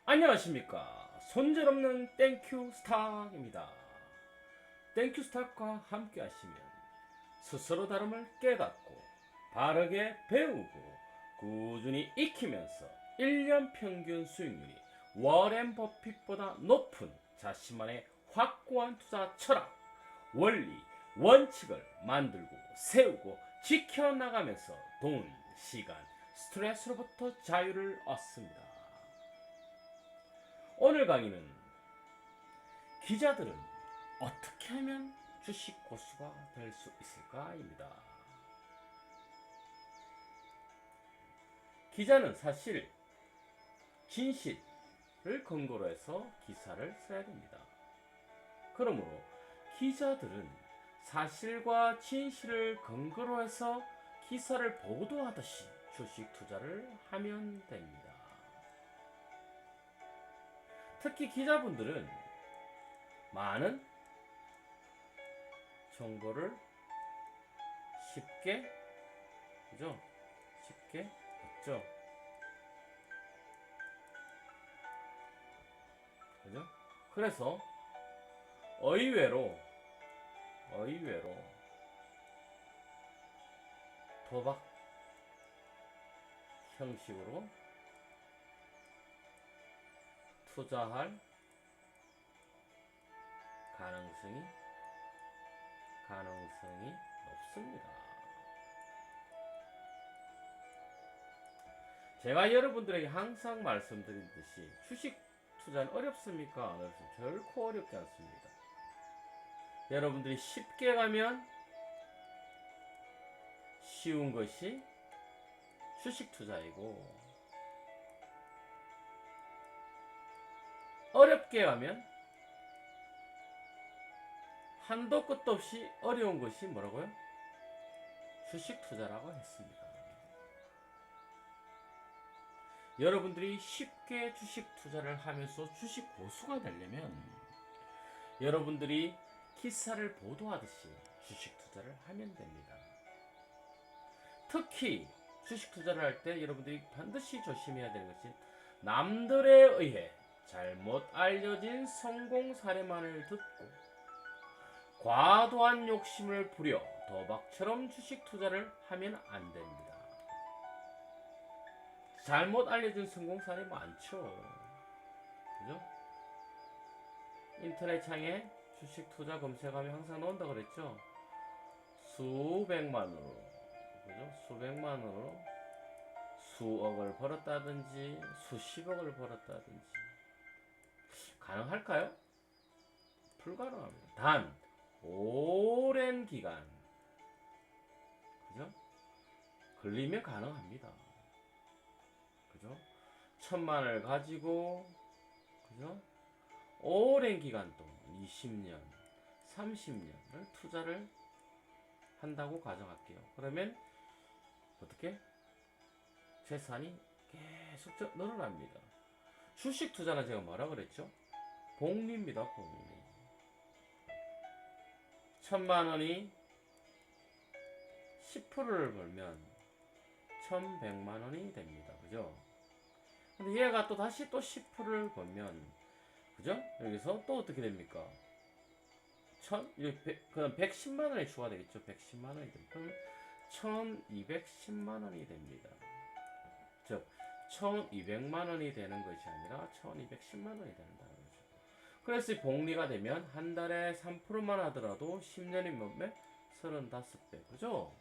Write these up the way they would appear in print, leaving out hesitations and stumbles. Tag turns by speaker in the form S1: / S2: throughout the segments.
S1: 안녕하십니까. 손절없는 땡큐 스탁입니다. 땡큐 스탁과 함께 하시면 스스로 다름을 깨닫고 바르게 배우고 꾸준히 익히면서 1년 평균 수익률이 워렌 버핏보다 높은 자신만의 확고한 투자 철학, 원리, 원칙을 만들고 세우고 지켜나가면서 돈, 시간, 스트레스로부터 자유를 얻습니다. 오늘 강의는 기자들은 어떻게 하면 주식 고수가 될 수 있을까입니다. 기자는 사실 진실을 근거로 해서 기사를 써야 됩니다. 그러므로 기자들은 사실과 진실을 근거로 해서 기사를 보도하듯이 주식 투자를 하면 됩니다. 특히 기자분들은 많은 정보를 쉽게 얻죠. 그죠? 그래서 의외로 도박 형식으로 투자할 가능성이 높습니다. 제가 여러분들에게 항상 말씀드리듯이 주식 투자는 어렵습니까? 안 어렵습니까? 결코 어렵지 않습니다. 여러분들이 쉽게 가면 쉬운 것이 주식 투자이고, 어렵게 가면 한도 끝도 없이 어려운 것이 뭐라고요? 주식 투자라고 했습니다. 여러분들이 쉽게 주식 투자를 하면서 주식 고수가 되려면 여러분들이 기사를 보도하듯이 주식 투자를 하면 됩니다. 특히 주식 투자를 할 때 여러분들이 반드시 조심해야 되는 것은 남들에 의해 잘못 알려진 성공 사례만을 듣고 과도한 욕심을 부려 도박처럼 주식 투자를 하면 안 됩니다. 잘못 알려진 성공 사례 많죠. 그죠? 인터넷 창에 주식 투자 검색하면 항상 나온다 그랬죠. 수백만으로, 그죠? 수백만으로 수억을 벌었다든지 수십억을 벌었다든지. 가능할까요? 불가능합니다. 단 오랜 기간, 그죠? 걸리면 가능합니다. 그죠? 1,000만을 가지고, 그죠? 오랜 기간 동안 20년, 30년을 투자를 한다고 가정할게요. 그러면 어떻게? 재산이 계속 늘어납니다. 주식 투자는 제가 뭐라 그랬죠? 복리입니다, 복리. 1,000만원이 10%를 벌면 1,100만원이 됩니다. 그죠? 근데 얘가 또 다시 또 10%를 벌면, 그죠? 여기서 또 어떻게 됩니까? 그럼 110만원이 추가되겠죠? 110만원이 됩니다. 그럼 1,210만원이 됩니다. 즉, 1,200만원이 되는 것이 아니라 1,210만원이 된다는 거죠. 그래서 복리가 되면 한 달에 3%만 하더라도 10년이면 몇? 35배. 그죠?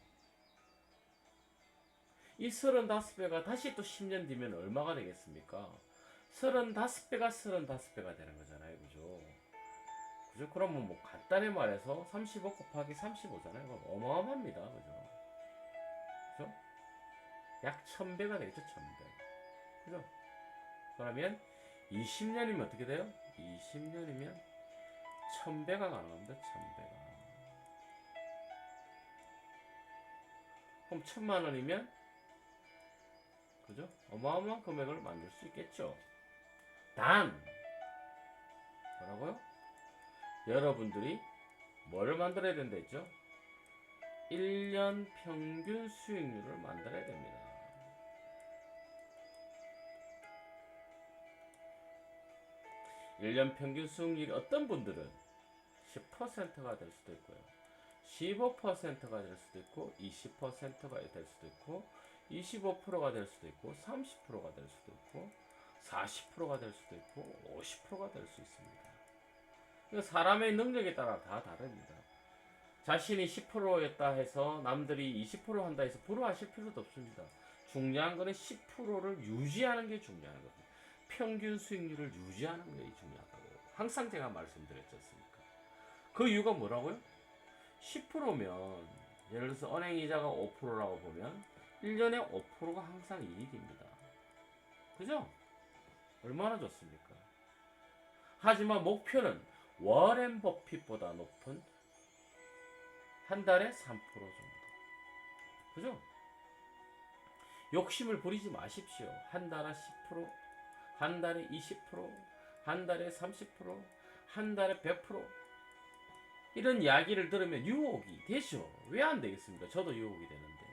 S1: 이 35배가 다시 또 10년 뒤면 얼마가 되겠습니까? 35배가 35배가 되는 거잖아요. 그죠? 그죠? 그러면 뭐 간단히 말해서 35 곱하기 35잖아요. 그럼 어마어마합니다. 그죠? 그죠? 약 1000배가 되겠죠. 1000배. 그죠? 그러면 20년이면 어떻게 돼요? 20년이면 1000배가 가능합니다. 1000배가. 그럼 1,000만원이면, 그죠? 어마어마한 금액을 만들 수 있겠죠. 단, 뭐라고요? 여러분들이 뭘 만들어야 된다 했죠? 1년 평균 수익률을 만들어야 됩니다. 1년 평균 수익률이 어떤 분들은 10%가 될 수도 있고요. 15%가 될 수도 있고 20%가 될 수도 있고 25%가 될 수도 있고 30%가 될 수도 있고 40%가 될 수도 있고 50%가 될 수 있습니다. 사람의 능력에 따라 다 다릅니다. 자신이 10%였다 해서 남들이 20% 한다 해서 불허하실 필요도 없습니다. 중요한 거는 10%를 유지하는 게 중요한 겁니다. 평균 수익률을 유지하는 게 중요하다고 항상 제가 말씀드렸지 않습니까? 그 이유가 뭐라고요? 10%면 예를 들어서 은행이자가 5%라고 보면 1년에 5%가 항상 이익입니다. 그죠? 얼마나 좋습니까? 하지만 목표는 워렌 버핏보다 높은 한 달에 3% 정도. 그죠? 욕심을 부리지 마십시오. 한 달에 10%, 한 달에 20%, 한 달에 30%, 한 달에 100%. 이런 이야기를 들으면 유혹이 되죠. 왜 안 되겠습니까? 저도 유혹이 되는데.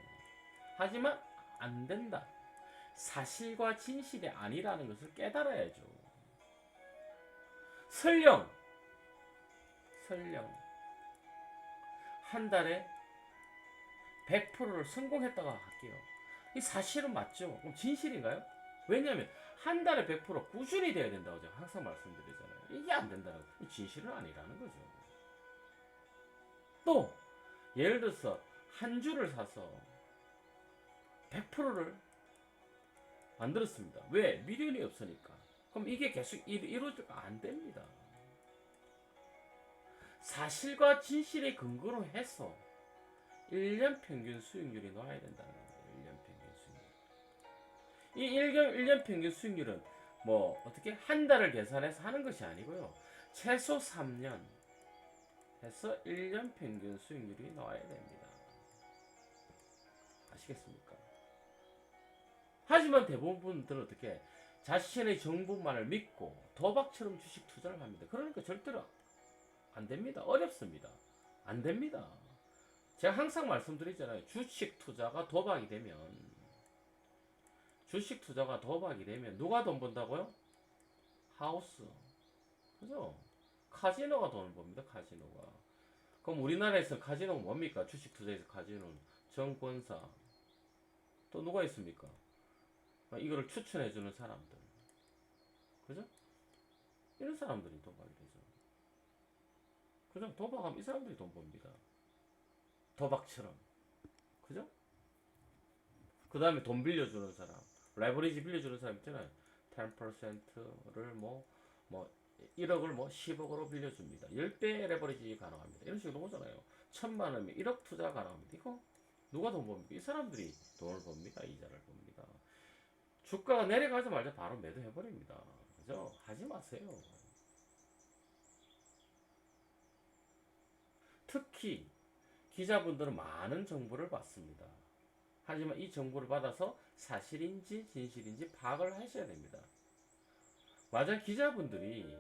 S1: 하지만 안 된다. 사실과 진실이 아니라는 것을 깨달아야죠. 설령 한 달에 100%를 성공했다고 할게요. 이 사실은 맞죠? 그럼 진실인가요? 왜냐하면 한 달에 100% 꾸준히 돼야 된다고 제가 항상 말씀드리잖아요. 이게 안 된다는 거. 진실은 아니라는 거죠. 또 예를 들어서 한 주를 사서 100%를 만들었습니다. 왜? 미련이 없으니까. 그럼 이게 계속 이루어질까? 안 됩니다. 사실과 진실에 근거로 해서 1년 평균 수익률이 나와야 된다는 겁니다. 1년 평균 수익률. 이 1년 평균 수익률은 뭐 어떻게 한 달을 계산해서 하는 것이 아니고요. 최소 3년 해서 1년 평균 수익률이 나와야 됩니다. 아시겠습니까? 하지만 대부분 분들은 어떻게 자신의 정보만을 믿고 도박처럼 주식 투자를 합니다. 그러니까 절대로 안 됩니다. 어렵습니다. 안 됩니다. 제가 항상 말씀드리잖아요. 주식 투자가 도박이 되면 누가 돈 번다고요? 하우스. 그죠? 카지노가 돈을 법니다. 카지노가. 그럼 우리나라에서 카지노가 뭡니까? 주식 투자에서 카지노는 정권사. 또 누가 있습니까? 이거를 추천해주는 사람들. 그죠? 이런 사람들이 도박이 되죠. 그죠? 도박하면 이 사람들이 돈 법니다. 도박처럼. 그죠? 그 다음에 돈 빌려주는 사람. 레버리지 빌려주는 사람 있잖아요. 10%를 뭐 1억을 뭐 10억으로 빌려줍니다. 10배 레버리지 가능합니다. 이런 식으로 오잖아요. 1000만 원이면 1억 투자 가능합니다. 이거 누가 돈 법니까? 이 사람들이 돈을 법니다. 이자를 법니다. 주가가 내려가자마자 바로 매도해버립니다. 그죠? 하지 마세요. 특히 기자분들은 많은 정보를 받습니다. 하지만 이 정보를 받아서 사실인지 진실인지 파악을 하셔야 됩니다. 맞아, 기자분들이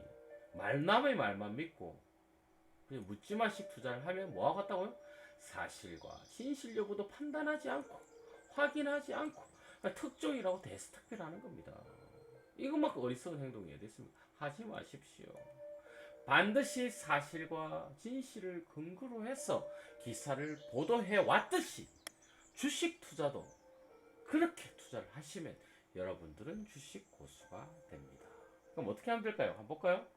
S1: 말남의 말만 믿고 그냥 묻지마식 투자를 하면 뭐하고 같다고요? 사실과 진실 여부도 판단하지 않고 확인하지 않고 특종이라고 대스탁배를 하는 겁니다. 이것만큼 어리석은 행동이어야 됐습니다. 하지 마십시오. 반드시 사실과 진실을 근거로 해서 기사를 보도해 왔듯이 주식 투자도 그렇게 투자를 하시면 여러분들은 주식 고수가 됩니다. 그럼 어떻게 하면 될까요? 한번 볼까요?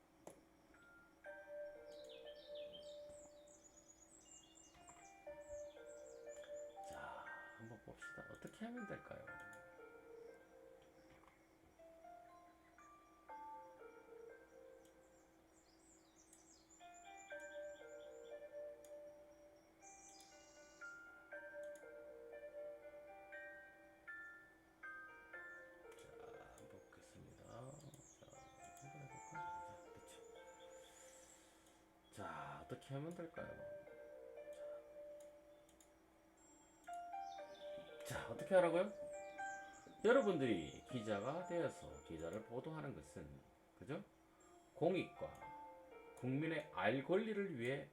S1: 자, 한번 봅시다. 어떻게 하면 될까요? 자, 어떻게 하면 될까요? 자, 어떻게 하라고요? 여러분들이 기자가 되어서 기자를 보도하는 것은 그죠? 공익과 국민의 알 권리를 위해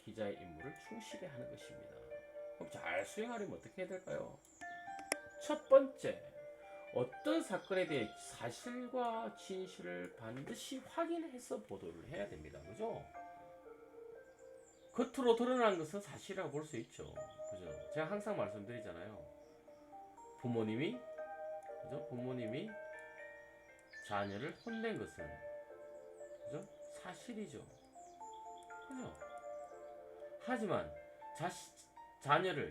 S1: 기자의 임무를 충실히 하는 것입니다. 그럼 잘 수행하려면 어떻게 해야 될까요? 첫 번째, 어떤 사건에 대해 사실과 진실을 반드시 확인해서 보도를 해야 됩니다. 그죠? 겉으로 드러난 것은 사실이라고 볼 수 있죠. 그죠? 제가 항상 말씀드리잖아요. 부모님이, 그죠? 부모님이 자녀를 혼낸 것은, 그죠? 사실이죠. 그죠? 하지만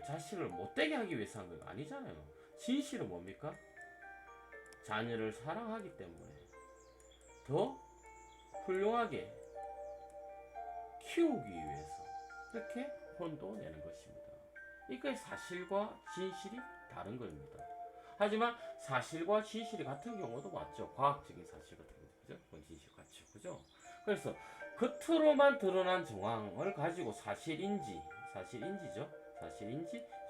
S1: 자식을 못되게 하기 위해서 한 건 아니잖아요. 진실은 뭡니까? 자녀를 사랑하기 때문에 더 훌륭하게 키우기 위해서 이렇게 혼도 내는 것입니다. 이게 사실과 진실이 다른 겁니다. 하지만 사실과 진실이 같은 경우도 맞죠. 과학적인 사실 같은 경우, 그죠? 진실 같죠, 그죠? 그래서 겉으로만 드러난 정황을 가지고 사실인지,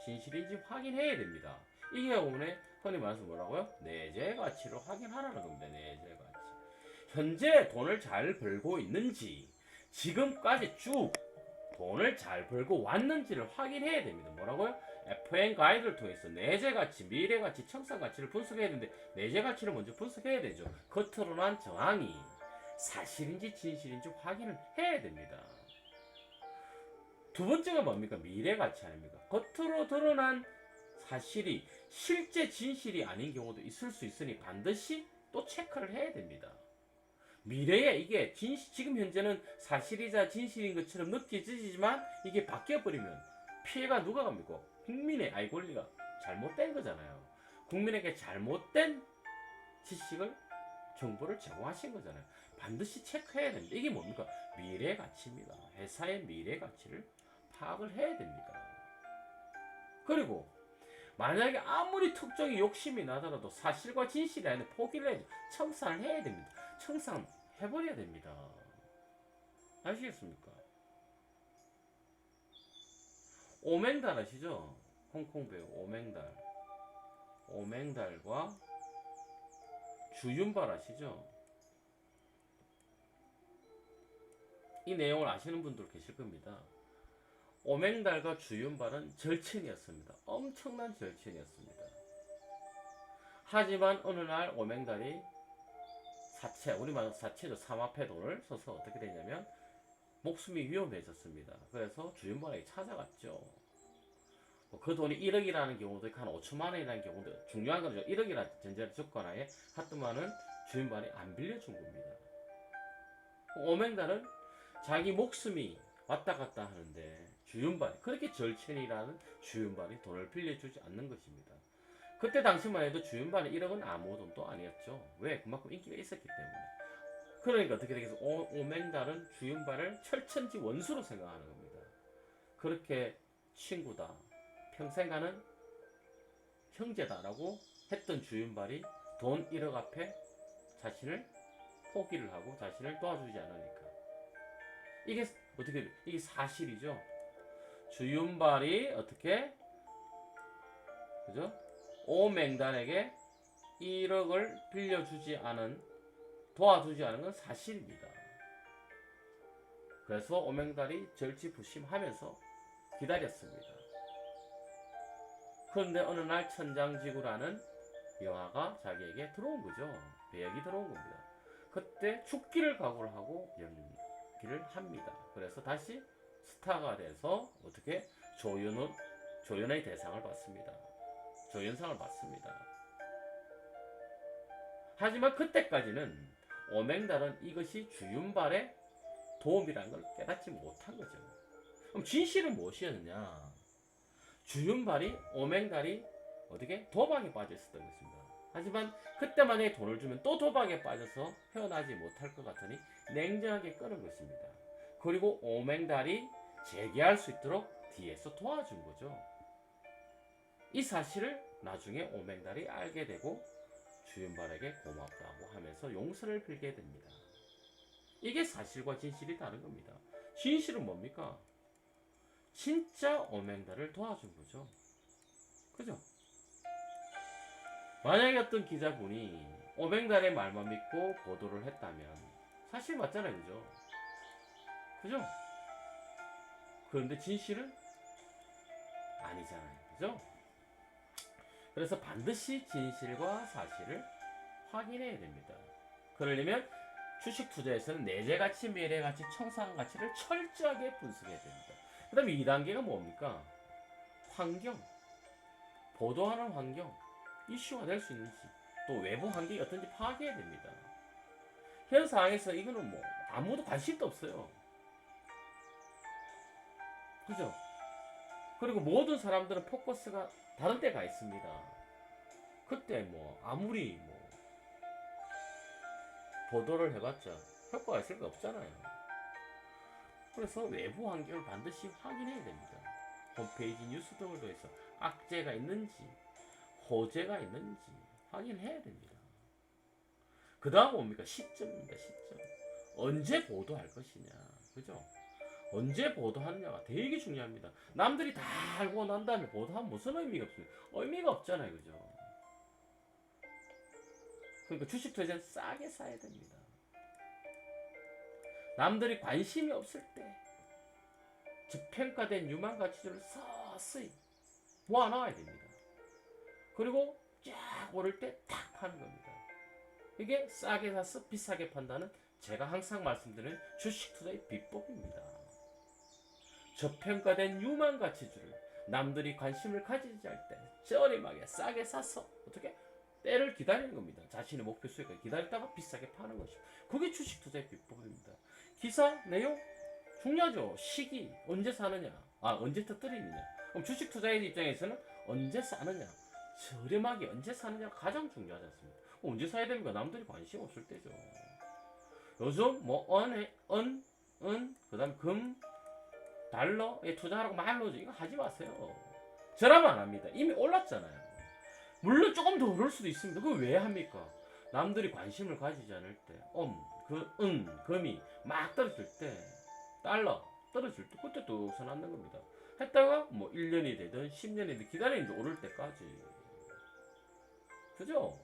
S1: 진실인지 확인해야 됩니다. 이게 오늘 흔히 말해서 뭐라고요? 내재 가치를 확인하라는 겁니다. 내재 가치. 현재 돈을 잘 벌고 있는지, 지금까지 쭉 돈을 잘 벌고 왔는지를 확인해야 됩니다. 뭐라고요? FN 가이드를 통해서 내재 가치, 미래 가치, 청산 가치를 분석해야 되는데 내재 가치를 먼저 분석해야 되죠. 겉으로 난 정황이 사실인지 진실인지 확인을 해야 됩니다. 두 번째가 뭡니까? 미래 가치 아닙니까? 겉으로 드러난 사실이 실제 진실이 아닌 경우도 있을 수 있으니 반드시 또 체크를 해야 됩니다. 미래에 이게 지금 현재는 사실이자 진실인 것처럼 느껴지지만 이게 바뀌어버리면 피해가 누가 갑니까? 국민의 권리가 잘못된 거잖아요. 국민에게 잘못된 지식을, 정보를 제공하신 거잖아요. 반드시 체크해야 됩니다. 이게 뭡니까? 미래 가치입니다. 회사의 미래 가치를 파악을 해야 됩니다. 그리고 만약에 아무리 특정이 욕심이 나더라도 사실과 진실이 아닌데 포기를 해야 돼. 청산을 해야 됩니다. 청산해버려야 됩니다. 아시겠습니까? 오맹달 아시죠? 홍콩 배우 오맹달. 오맹달과 주윤발 아시죠? 이 내용을 아시는 분들 계실 겁니다. 오맹달과 주윤발은 절친이었습니다. 엄청난 절친이었습니다. 하지만 어느 날 오맹달이 우리말로 사채죠. 삼합회 돈을 써서 어떻게 되냐면 목숨이 위험해졌습니다. 그래서 주윤발에게 찾아갔죠. 그 돈이 1억이라는 경우도 있고 한 5천만 원이라는 경우도, 중요한 건 1억이라는 전제를 조건하에 하더만은 주윤발이 안 빌려준 겁니다. 오맹달은 자기 목숨이 왔다 갔다 하는데 주윤발이, 그렇게 절친이라는 주윤발이 돈을 빌려주지 않는 것입니다. 그때 당시만 해도 주윤발의 1억은 아무 돈도 아니었죠. 왜? 그만큼 인기가 있었기 때문에. 그러니까 어떻게 되겠어? 오맹달은 주윤발을 철천지 원수로 생각하는 겁니다. 그렇게 친구다, 평생 가는 형제다라고 했던 주윤발이 돈 1억 앞에 자신을 포기를 하고 자신을 도와주지 않으니까. 이게 어떻게, 이게 사실이죠. 주윤발이 어떻게, 그죠? 오맹달에게 1억을 도와주지 않은 건 사실입니다. 그래서 오맹달이 절치부심하면서 기다렸습니다. 그런데 어느 날 천장지구라는 영화가 자기에게 들어온 거죠. 배역이 들어온 겁니다. 그때 죽기를 각오를 하고 연기를 합니다. 그래서 다시 스타가 돼서 어떻게 조연의 대상을 받습니다. 조연상을 받습니다. 하지만 그때까지는 오맹달은 이것이 주윤발의 도움이라는 걸 깨닫지 못한 거죠. 그럼 진실은 무엇이었느냐? 주윤발이, 오맹달이 어떻게 도박에 빠져 있었던 것입니다. 하지만 그때만 해 돈을 주면 또 도박에 빠져서 헤어나지 못할 것 같으니 냉정하게 끊은 것입니다. 그리고 오맹달이 재기할 수 있도록 뒤에서 도와준 거죠. 이 사실을 나중에 오맹달이 알게 되고 주윤발에게 고맙다고 하면서 용서를 빌게 됩니다. 이게 사실과 진실이 다른 겁니다. 진실은 뭡니까? 진짜 오맹달을 도와준 거죠. 그죠? 만약에 어떤 기자분이 오맹달의 말만 믿고 보도를 했다면 사실 맞잖아요. 그죠? 그죠? 그런데 진실은 아니잖아요. 그죠? 그래서 반드시 진실과 사실을 확인해야 됩니다. 그러려면 주식 투자에서는 내재 가치, 미래 가치, 청산 가치를 철저하게 분석해야 됩니다. 그 다음에 2단계가 뭡니까? 환경, 보도하는 환경, 이슈가 될 수 있는지, 또 외부 환경이 어떤지 파악해야 됩니다. 현 상황에서 이거는 뭐 아무도 관심도 없어요. 그죠? 그리고 모든 사람들은 포커스가 다른 데 가 있습니다. 그때 뭐 아무리 뭐 보도를 해봤자 효과가 있을 거 없잖아요. 그래서 외부 환경을 반드시 확인해야 됩니다. 홈페이지 뉴스 등을 통해서 악재가 있는지 호재가 있는지 확인해야 됩니다. 그 다음 뭡니까? 시점입니다. 시점. 언제 보도할 것이냐. 그죠? 언제 보도하느냐가 되게 중요합니다. 남들이 다 알고 난 다음에 보도하면 무슨 의미가 없습니다. 의미가 없잖아요. 그죠? 그러니까 주식 투자는 싸게 사야 됩니다. 남들이 관심이 없을 때 저평가된 유망 가치들을 서서히 모아놔야 됩니다. 그리고 쫙 오를 때 탁 파는 겁니다. 이게 싸게 사서 비싸게 판다는 제가 항상 말씀드리는 주식 투자의 비법입니다. 저평가된 유망 가치들을 남들이 관심을 가지지 할 때 저렴하게 싸게 사서 어떻게 때를 기다리는 겁니다. 자신의 목표 수익을 기다리다가 비싸게 파는 것이죠. 그게 주식 투자의 비법입니다. 기사 내용 중요하죠. 시기 언제 사느냐, 언제 터뜨리느냐. 그럼 주식 투자의 입장에서는 언제 사느냐, 저렴하게 언제 사느냐가 가장 중요하지 않습니까? 언제 사야 됩니까? 남들이 관심 없을 때죠. 요즘 뭐 그다음 금, 달러에 투자하라고 말로죠. 이거 하지 마세요. 저라면 안 합니다. 이미 올랐잖아요. 물론 조금 더 오를 수도 있습니다. 그걸 왜 합니까? 남들이 관심을 가지지 않을 때, 금이 막 떨어질 때, 달러 떨어질 때, 그때 또 선언하는 겁니다. 했다가 뭐 1년이 되든 10년이 되든 기다리는데 오를 때까지. 그죠?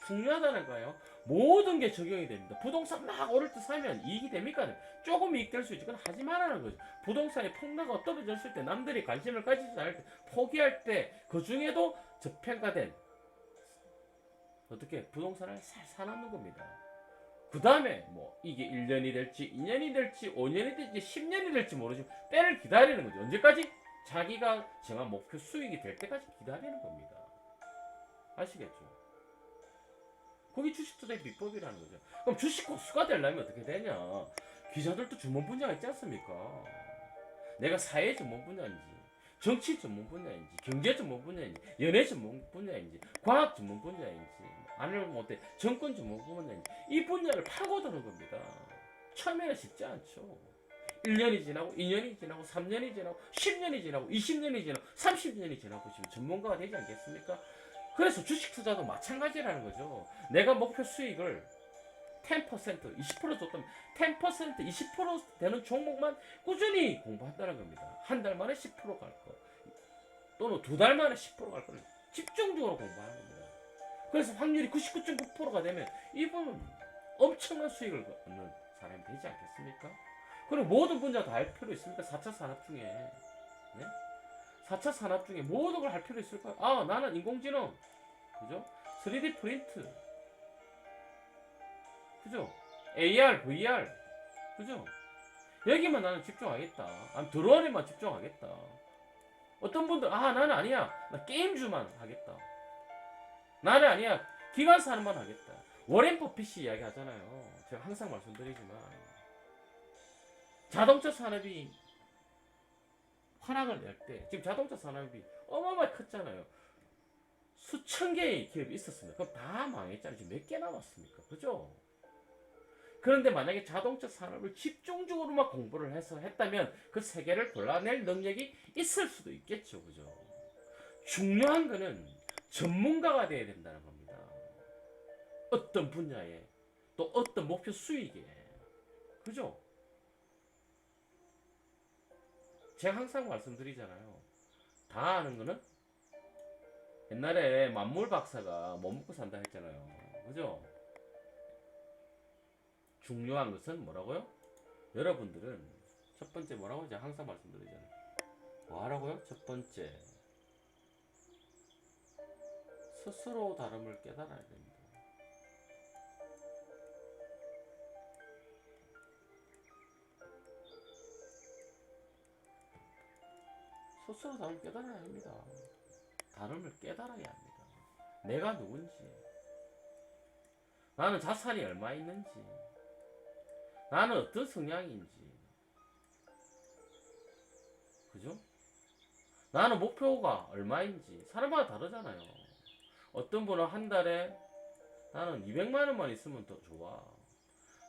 S1: 중요하다는 거예요. 모든 게 적용이 됩니다. 부동산 막 오를 때 사면 이익이 됩니까? 조금 이익 될 수 있지. 그건 하지 말라는 거죠. 부동산이 폭락하고 떨어졌을 때 남들이 관심을 가지지 않을 때 포기할 때 그 중에도 저평가된 어떻게 부동산을 살 사놓는 겁니다. 그 다음에 뭐 이게 1년이 될지 2년이 될지 5년이 될지 10년이 될지 모르지만 때를 기다리는 거죠. 언제까지? 자기가 정한 목표 수익이 될 때까지 기다리는 겁니다. 아시겠죠? 그게 주식 투자의 비법이라는 거죠. 그럼 주식 고수가 되려면 어떻게 되냐? 기자들도 전문 분야가 있지 않습니까? 내가 사회 전문 분야인지, 정치 전문 분야인지, 경제 전문 분야인지, 연애 전문 분야인지, 과학 전문 분야인지, 아니면 못해 정권 전문 분야인지 이 분야를 파고드는 겁니다. 처음에는 쉽지 않죠. 1년이 지나고 2년이 지나고 3년이 지나고 10년이 지나고 20년이 지나고 30년이 지나고 보시면 전문가가 되지 않겠습니까? 그래서 주식 투자도 마찬가지라는 거죠. 내가 목표 수익을 10%, 20% 줬다면 10%, 20% 되는 종목만 꾸준히 공부한다는 겁니다. 한 달 만에 10% 갈 거, 또는 두 달 만에 10% 갈 거를 집중적으로 공부하는 겁니다. 그래서 확률이 99.9%가 되면 이분은 엄청난 수익을 얻는 사람이 되지 않겠습니까? 그리고 모든 분야 다 할 필요 있습니까? 4차 산업 중에. 네? 4차 산업 중에 모든 걸 할 필요 있을까요? 나는 인공지능, 그죠? 3D 프린트, 그죠? AR, VR, 그죠? 여기만 나는 집중하겠다. 아니, 드론에만 집중하겠다. 어떤 분들, 나는 아니야. 나 게임주만 하겠다. 나는 아니야. 기관 산업만 하겠다. 워렌 버핏이 이야기 하잖아요. 제가 항상 말씀드리지만. 자동차 산업이 환락을 낼 때, 지금 자동차 산업이 어마어마하게 컸잖아요. 수천 개의 기업이 있었습니다. 그럼 다 망했잖아요. 지금 몇 개 남았습니까? 그죠? 그런데 만약에 자동차 산업을 집중적으로만 공부를 해서 했다면 그 세 개를 골라낼 능력이 있을 수도 있겠죠. 그죠? 중요한 거는 전문가가 돼야 된다는 겁니다. 어떤 분야에, 또 어떤 목표 수익에. 그죠? 제가 항상 말씀드리잖아요. 다 아는 거는 옛날에 만물 박사가 못 먹고 산다 했잖아요. 그죠? 중요한 것은 뭐라고요? 여러분들은 첫 번째 뭐라고 제가 항상 말씀드리잖아요. 뭐 하라고요? 첫 번째, 스스로 다름을 깨달아야 됩니다. 스스로 다름을 깨달아야 합니다. 다름을 깨달아야 합니다. 내가 누군지, 나는 자산이 얼마 있는지, 나는 어떤 성향인지, 그죠? 나는 목표가 얼마인지 사람마다 다르잖아요. 어떤 분은 한 달에 나는 200만 원만 있으면 더 좋아.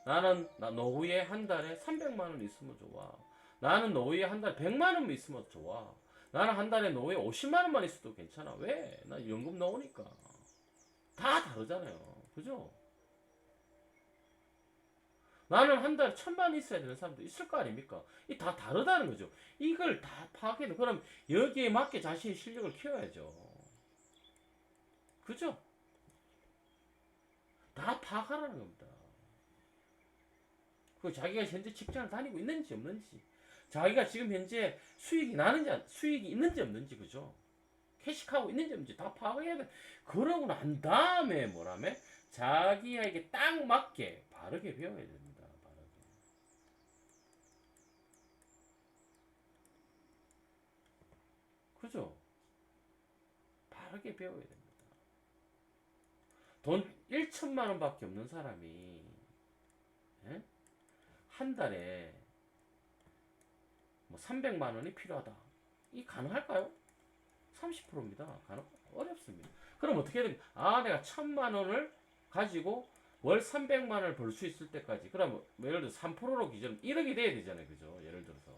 S1: 나는 노후에 한 달에 300만 원 있으면 좋아. 나는 노후에 한 달에 100만 원만 있으면 좋아. 나는 한 달에 노후에 50만 원만 있어도 괜찮아. 왜? 나 연금 넣으니까. 다 다르잖아요. 그죠? 나는 한 달에 1,000만 원 있어야 되는 사람도 있을 거 아닙니까? 이 다 다르다는 거죠. 이걸 다 파악해도 그럼 여기에 맞게 자신의 실력을 키워야죠. 그죠? 다 파악하라는 겁니다. 그 자기가 현재 직장을 다니고 있는지 없는지, 자기가 지금 현재 수익이 나는지 수익이 있는지 없는지, 그죠? 캐식하고 있는지 없는지 다 파악해야 돼. 그러고 난 다음에 뭐라며? 자기에게 딱 맞게 바르게 배워야 됩니다. 바르게. 그죠? 바르게 배워야 됩니다. 돈 1천만 원밖에 없는 사람이 예? 한 달에 뭐 300만 원이 필요하다. 이 가능할까요? 30%입니다. 어렵습니다. 그럼 어떻게 해야 됩니까? 아, 내가 1,000만 원을 가지고 월 300만 원을 벌 수 있을 때까지. 그럼 뭐 예를 들어 3%로 기준 1억이 돼야 되잖아요. 그죠? 예를 들어서.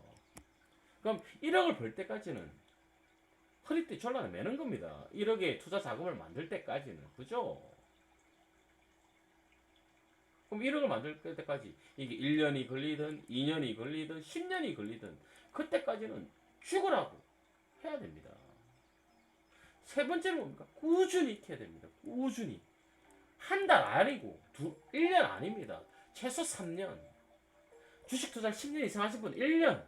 S1: 그럼 1억을 벌 때까지는 허리띠 졸라는 매는 겁니다. 1억의 투자 자금을 만들 때까지는. 그죠? 그럼 1억을 만들 때까지 이게 1년이 걸리든 2년이 걸리든 10년이 걸리든 그때까지는 죽으라고 해야 됩니다. 세 번째는 뭡니까? 꾸준히 익혀야 됩니다. 꾸준히. 한 달 아니고 1년 아닙니다. 최소 3년. 주식 투자를 10년 이상 하신 분 1년.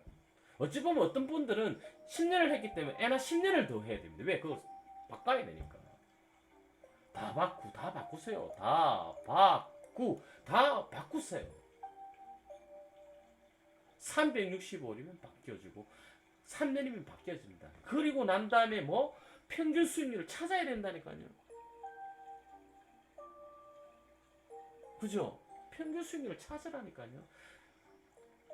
S1: 어찌 보면 어떤 분들은 10년을 했기 때문에 애나 10년을 더 해야 됩니다. 왜? 그거 바꿔야 되니까. 다 바꾸세요. 다 바꾸세요. 365일이면 바뀌어지고 3년이면 바뀌어집니다. 그리고 난 다음에 뭐 평균 수익률을 찾아야 된다니까요. 그죠? 평균 수익률을 찾으라니까요.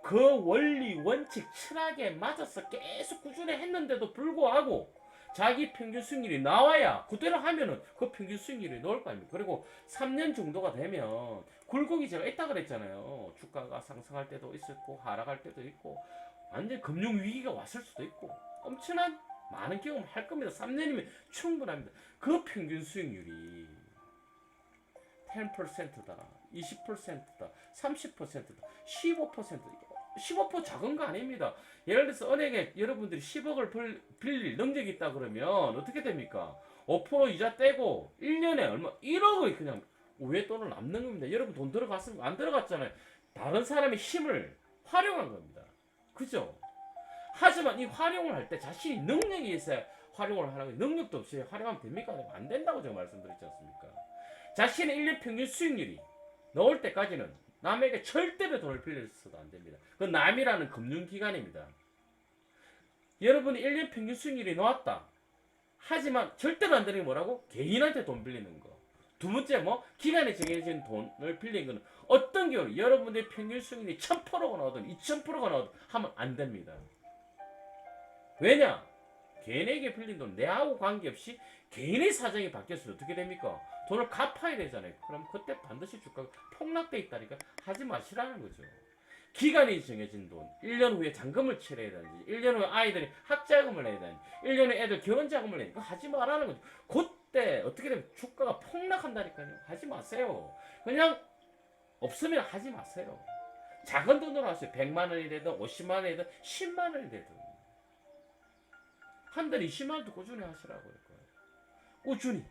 S1: 그 원리 원칙 철학에 맞아서 계속 꾸준히 했는데도 불구하고 자기 평균 수익률이 나와야 그대로 하면은 그 평균 수익률이 나올 거 아닙니까? 그리고 3년 정도가 되면 굴곡이 제가 있다 그랬잖아요. 주가가 상승할 때도 있었고 하락할 때도 있고 완전 금융 위기가 왔을 수도 있고 엄청난 많은 경험을 할 겁니다. 3년이면 충분합니다. 그 평균 수익률이 10%다, 20%다, 30%다, 15%다. 15% 작은 거 아닙니다. 예를 들어서 은행에 여러분들이 10억을 빌릴 능력이 있다 그러면 어떻게 됩니까? 5% 이자 떼고 1년에 얼마 1억을 그냥 우회 돈을 남는 겁니다. 여러분 돈 들어갔으면 안 들어갔잖아요. 다른 사람의 힘을 활용한 겁니다. 그죠? 하지만 이 활용을 할 때 자신이 능력이 있어야 활용을 하는 거예요. 능력도 없이 활용하면 됩니까? 안 된다고 제가 말씀드렸지 않습니까? 자신의 1년 평균 수익률이 나올 때까지는 남에게 절대로 돈을 빌려서도 안 됩니다. 그 남이라는 금융기관입니다. 여러분이 1년 평균 수익률이 나왔다. 하지만 절대로 안 되는 게 뭐라고? 개인한테 돈 빌리는 거. 두 번째 뭐 기간에 정해진 돈을 빌리는 거는 어떤 경우 여러분의 평균 수익률이 1,000%가 나오든 2,000%가 나오든 하면 안 됩니다. 왜냐? 개인에게 빌린 돈 내하고 관계없이 개인의 사정이 바뀌었을 때 어떻게 됩니까? 돈을 갚아야 되잖아요. 그럼 그때 반드시 주가가 폭락돼 있다니까 하지 마시라는 거죠. 기간이 정해진 돈, 1년 후에 잔금을 치러야 되는지, 1년 후에 아이들이 학자금을 내야 되는지, 1년 후에 애들 결혼자금을 내야 되는지, 그거 하지 말라는 거죠. 그때 어떻게 되면 주가가 폭락한다니까요. 하지 마세요. 그냥 없으면 하지 마세요. 작은 돈으로 하세요. 100만 원이 되든 50만 원이 되든 10만 원이 되든. 한 달에 20만 원도 꾸준히 하시라고 할 거예요. 꾸준히.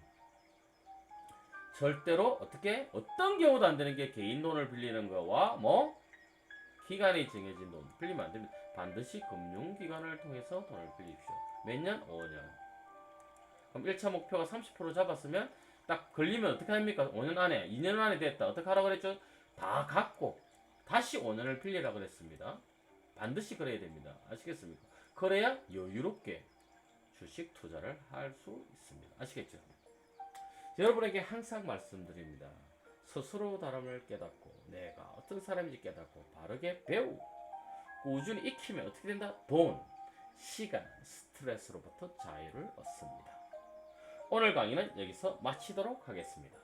S1: 절대로 어떻게 어떤 경우도 안 되는 게 개인 돈을 빌리는 거와 뭐 기간이 정해진 돈 빌리면 안 됩니다. 반드시 금융기관을 통해서 돈을 빌립시오. 몇 년? 5년. 그럼 1차 목표가 30% 잡았으면 딱 걸리면 어떻게 합니까? 5년 안에, 2년 안에 됐다. 어떻게 하라고 그랬죠? 다 갚고 다시 5년을 빌리라 그랬습니다. 반드시 그래야 됩니다. 아시겠습니까? 그래야 여유롭게 주식 투자를 할 수 있습니다. 아시겠죠? 여러분에게 항상 말씀드립니다. 스스로 다름을 깨닫고 내가 어떤 사람인지 깨닫고 바르게 배우고 꾸준히 익히면 어떻게 된다? 돈, 시간, 스트레스로부터 자유를 얻습니다. 오늘 강의는 여기서 마치도록 하겠습니다.